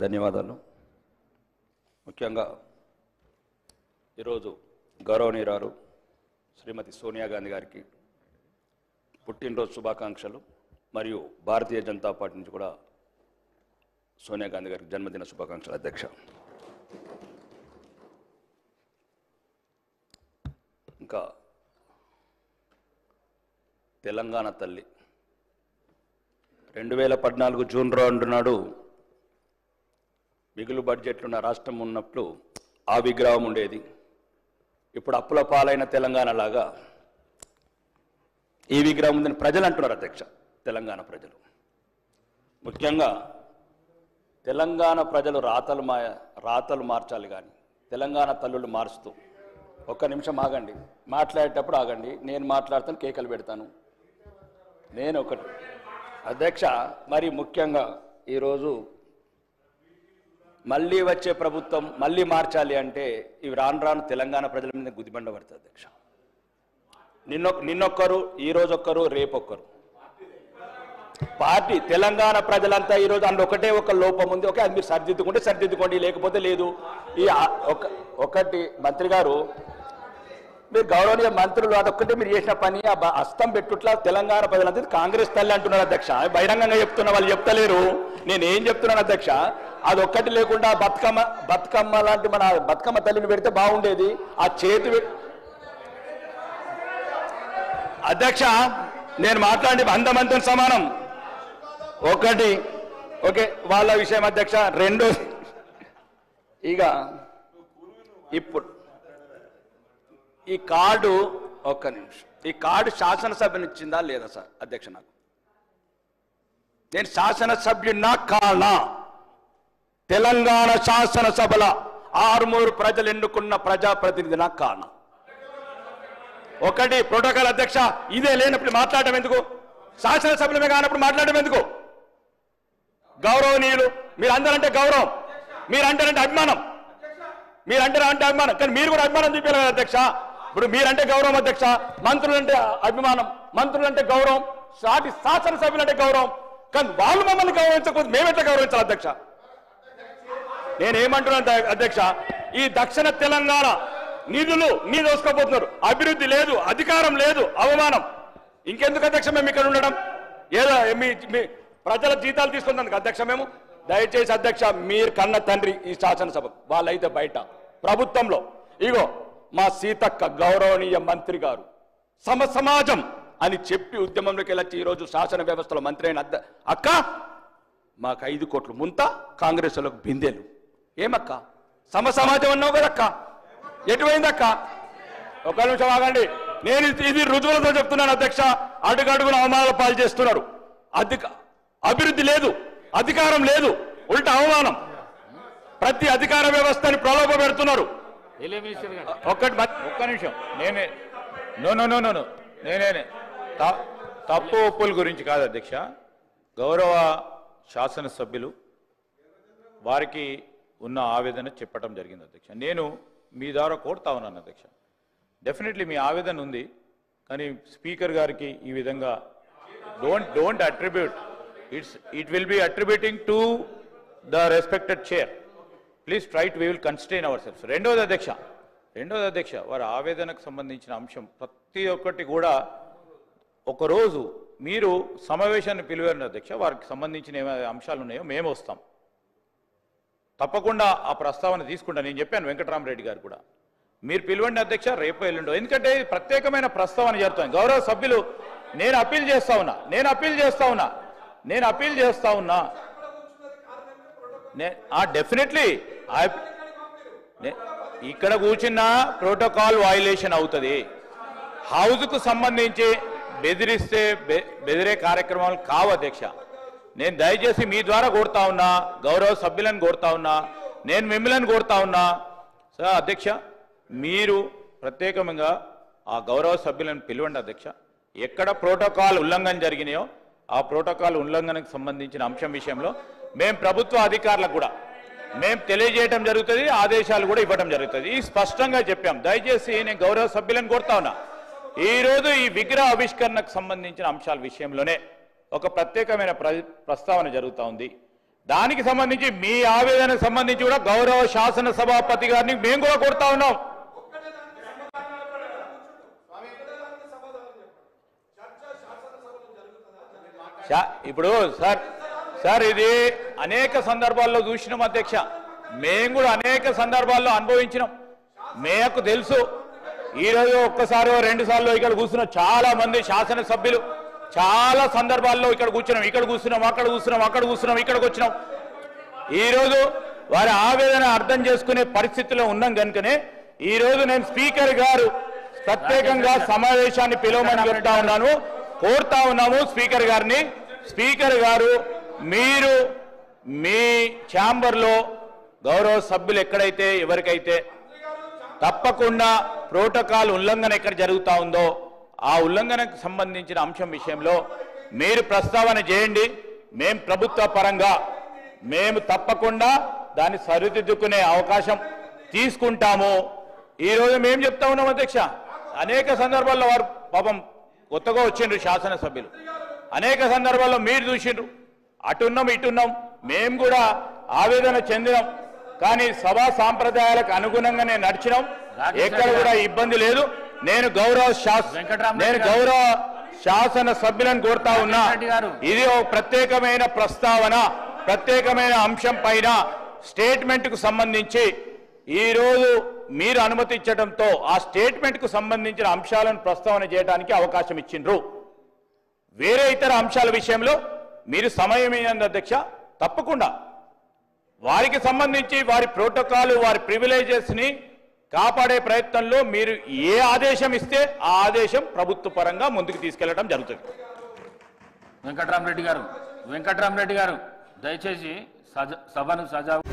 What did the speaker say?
ధన్యవాదాలు. ముఖ్యంగా ఈరోజు గౌరవనీయురాలు శ్రీమతి సోనియా గాంధీ గారికి పుట్టినరోజు శుభాకాంక్షలు. మరియు భారతీయ జనతా పార్టీ నుంచి కూడా సోనియా గాంధీ గారికి జన్మదిన శుభాకాంక్షలు. అధ్యక్ష, ఇంకా తెలంగాణ తల్లి 2014 జూన్ 2 నాడు మిగులు బడ్జెట్లున్న రాష్ట్రం ఉన్నప్పుడు ఆ విగ్రహం ఉండేది. ఇప్పుడు అప్పుల పాలైన తెలంగాణ లాగా ఈ విగ్రహం ఉందని ప్రజలు అంటున్నారు. అధ్యక్ష, తెలంగాణ ప్రజలు, ముఖ్యంగా తెలంగాణ ప్రజలు రాతలు మార్చాలి కానీ తెలంగాణ తల్లులు మారుస్తూ. ఒక్క నిమిషం ఆగండి, మాట్లాడేటప్పుడు ఆగండి. నేను మాట్లాడతాను, కేకలు పెడతాను. నేను ఒకటి అధ్యక్ష, మరి ముఖ్యంగా ఈరోజు మళ్ళీ వచ్చే ప్రభుత్వం మళ్ళీ మార్చాలి అంటే ఇవి రాను రాను తెలంగాణ ప్రజల మీద గుదిబండ పడుతుంది. అధ్యక్ష, నిన్నొక్కరు, ఈరోజొక్కరు, రేపొక్కరు. పార్టీ తెలంగాణ ప్రజలంతా ఈరోజు అందులో ఒకటే ఒక లోపం ఉంది. ఓకే, అది మీరు సరిదిద్దుకుంటే సరిదిద్దుకోండి, లేకపోతే లేదు. ఈ ఒకటి మంత్రి గారు, మీరు గౌరవనీయ మంత్రులు, అదొక్కటే మీరు చేసిన పని ఆ హస్తం పెట్టుట్లా తెలంగాణ ప్రజలంతా కాంగ్రెస్ తల్లి అంటున్నారు. అధ్యక్ష, బహిరంగంగా చెప్తున్నా, వాళ్ళు చెప్తలేరు. నేను ఏం చెప్తున్నాను అధ్యక్ష, అదొక్కటి లేకుండా బతుకమ్మ లాంటి మన బతుకమ్మ తల్లిని పెడితే బాగుండేది. ఆ చేతి అధ్యక్ష, నేను మాట్లాడి అందమంతం సమానం. ఒకటి ఓకే, వాళ్ళ విషయం అధ్యక్ష. రెండో, ఇక ఇప్పుడు ఈ కార్డు, ఒక్క నిమిషం, ఈ కార్డు శాసనసభనిచ్చిందా లేదా సార్ అధ్యక్ష? నేను శాసనసభ్యున్నా కానా? తెలంగాణ శాసనసభల 6 ప్రజలు ఎన్నుకున్న ప్రజాప్రతినిధి నా కానా? ఒకటి ప్రోటోకాల్ అధ్యక్ష, ఇదే లేనప్పుడు మాట్లాడటం ఎందుకు? శాసనసభ్యులమే కానప్పుడు మాట్లాడటం ఎందుకు? గౌరవనీయులు, మీరు అందరంటే గౌరవం, మీరు అంటారంటే అభిమానం, మీరు అంటే అభిమానం, కానీ మీరు కూడా అభిమానం చూపించాలి కదా అధ్యక్ష. ఇప్పుడు మీరంటే గౌరవం అధ్యక్ష, మంత్రులంటే అభిమానం, మంత్రులంటే గౌరవం, సాటి శాసనసభ్యులంటే గౌరవం, కానీ వాళ్ళు మమ్మల్ని గౌరవించకపోతే మేమెట్లా గౌరవించాలి అధ్యక్ష? నేనేమంటున్నాను అధ్యక్ష, ఈ దక్షిణ తెలంగాణ నిధులు దోసుకోబోతున్నారు. అభివృద్ధి లేదు, అధికారం లేదు, అవమానం. ఇంకెందుకు అధ్యక్ష మేము ఇక్కడ ఉండడం? ఏదో మీ ప్రజల జీతాలు తీసుకుందాం అధ్యక్ష మేము. దయచేసి అధ్యక్ష, మీరు కన్న తండ్రి ఈ శాసనసభ, వాళ్ళైతే బయట ప్రభుత్వంలో. ఇగో మా సీతక్క గౌరవనీయ మంత్రి గారు సమాజం అని చెప్పి ఉద్యమంలోకి వెళ్ళొచ్చి ఈరోజు శాసన వ్యవస్థలో మంత్రి అయిన అక్క, మాకు 5 కోట్లు ముంత, కాంగ్రెస్ వాళ్ళకు బిందెలు. ఏమక్క సమాజం అన్నావు కదక్క, ఎటువైందక్క? ఒక నిమిషం ఆగండి, నేను ఇది రుజువులతో చెప్తున్నాను అధ్యక్ష. అడుగడుగున అవమానాల పాలు చేస్తున్నారు. అభివృద్ధి లేదు, అధికారం లేదు, ఉల్టా అవమానం. ప్రతి అధికార వ్యవస్థని ప్రలోభ పెడుతున్నారు. ఒక్క నిమిషం, నేనే తప్పు ఒప్పుల గురించి కాదు అధ్యక్ష. గౌరవ శాసనసభ్యులు వారికి ఉన్న ఆవేదన చెప్పడం జరిగింది అధ్యక్ష. నేను మీ ద్వారా కోరుతా ఉన్నాను అధ్యక్ష, డెఫినెట్లీ మీ ఆవేదన ఉంది, కానీ స్పీకర్ గారికి ఈ విధంగా don't attribute, it will be attributing to the respected chair. Please try to we will constrain our self. రెండోది అధ్యక్ష, వారి ఆవేదనకు సంబంధించిన అంశం ప్రతి ఒక్కటి కూడా ఒకరోజు మీరు సమావేశాన్ని పిలివారు అధ్యక్ష, వారికి సంబంధించిన ఏమైనా అంశాలు ఉన్నాయో మేము వస్తాం, తప్పకుండా ఆ ప్రస్తావన తీసుకుంటా. నేను చెప్పాను వెంకటరామరెడ్డి గారు కూడా, మీరు పిలవండి అధ్యక్ష, రేపు ఎల్లుండో, ఎందుకంటే ప్రత్యేకమైన ప్రస్తావన జరుగుతుంది. గౌరవ సభ్యులు, నేను అప్పీల్ చేస్తా ఉన్నా డెఫినెట్లీ ఇక్కడ కూర్చున్న ప్రోటోకాల్ వయలేషన్ అవుతుంది. హౌస్కు సంబంధించి బెదిరే కార్యక్రమాలు కావు అధ్యక్ష. నేను దయచేసి మీ ద్వారా కోరుతా ఉన్నా, గౌరవ సభ్యులను కోరుతా ఉన్నా, నేను మిమ్మల్ని కోరుతా ఉన్నా. సార్ అధ్యక్ష, మీరు ప్రత్యేకంగా ఆ గౌరవ సభ్యులను పిలవండి అధ్యక్ష. ఎక్కడ ప్రోటోకాల్ ఉల్లంఘన జరిగినాయో ఆ ప్రోటోకాల్ ఉల్లంఘనకు సంబంధించిన అంశం విషయంలో మేము ప్రభుత్వ అధికారులకు కూడా మేము తెలియజేయడం జరుగుతుంది, ఆదేశాలు కూడా ఇవ్వడం జరుగుతుంది. ఈ స్పష్టంగా చెప్పాం. దయచేసి నేను గౌరవ సభ్యులను కోరుతా ఉన్నా, ఈరోజు ఈ విగ్రహ ఆవిష్కరణకు సంబంధించిన అంశాల విషయంలోనే ఒక ప్రత్యేకమైన ప్రస్తావన జరుగుతూ ఉంది. దానికి సంబంధించి మీ ఆవేదనకు సంబంధించి కూడా గౌరవ శాసన సభాపతి గారిని మేము కూడా కోరుతా ఉన్నాం. ఇప్పుడు సార్ ఇది అనేక సందర్భాల్లో చూసినాం అధ్యక్ష, మేము కూడా అనేక సందర్భాల్లో అనుభవించినాం, మేకు తెలుసు. ఈరోజు ఒక్కసారి 2 సార్లు ఇక్కడ కూర్చున్న చాలా మంది శాసనసభ్యులు చాలా సందర్భాల్లో ఇక్కడ కూర్చున్నాం, ఇక్కడ కూర్చున్నాం, అక్కడ కూర్చున్నాం, అక్కడ కూర్చున్నాం, ఇక్కడికి వచ్చినాం. ఈరోజు వారి ఆవేదన అర్థం చేసుకునే పరిస్థితిలో ఉన్నాం కనుకనే ఈరోజు నేను స్పీకర్ గారు ప్రత్యేకంగా సమావేశాన్ని పిలవమని చెప్తా ఉన్నాను, కోరుతా ఉన్నాము స్పీకర్ గారిని. స్పీకర్ గారు మీరు మీ ఛాంబర్లో గౌరవ సభ్యులు ఎక్కడైతే ఎవరికైతే తప్పకుండా ప్రోటోకాల్ ఉల్లంఘన ఎక్కడ జరుగుతూ ఉందో ఆ ఉల్లంఘనకు సంబంధించిన అంశం విషయంలో మీరు ప్రస్తావన చేయండి. మేము ప్రభుత్వ పరంగా మేము తప్పకుండా దాన్ని సరిదిద్దుకునే అవకాశం తీసుకుంటాము. ఈరోజు మేము చెప్తా ఉన్నాం అధ్యక్ష, అనేక సందర్భాల్లో వారు పాపం కొత్తగా వచ్చిండ్రు శాసనసభ్యులు, అనేక సందర్భాల్లో మీరు చూసిండ్రు, అటున్నాం ఇటున్నాం, మేము కూడా ఆవేదన చెందినాం. కానీ సభా సాంప్రదాయాలకు అనుగుణంగానే నడిచినాం, ఎక్కడ కూడా ఇబ్బంది లేదు. నేను గౌరవ శాసన సభ్యులను కోరుతా ఉన్నా, ఇది ఒక ప్రత్యేకమైన ప్రస్తావన, ప్రత్యేకమైన అంశం పైన స్టేట్మెంట్ కు సంబంధించి ఈరోజు మీరు అనుమతించడంతో ఆ స్టేట్మెంట్ కు సంబంధించిన అంశాలను ప్రస్తావన చేయడానికి అవకాశం ఇచ్చిండ్రు. వేరే ఇతర అంశాల విషయంలో మీరు సమయం ఇవ్వండి అధ్యక్ష, తప్పకుండా వారికి సంబంధించి వారి ప్రోటోకాల్ వారి ప్రివిలేజెస్ ని కాపాడే ప్రయత్నంలో మీరు ఏ ఆదేశం ఇస్తే ఆ ఆదేశం ప్రభుత్వ పరంగా ముందుకు తీసుకెళ్లడం జరుగుతుంది. వెంకట్రామరెడ్డి గారు దయచేసి సభను సజావు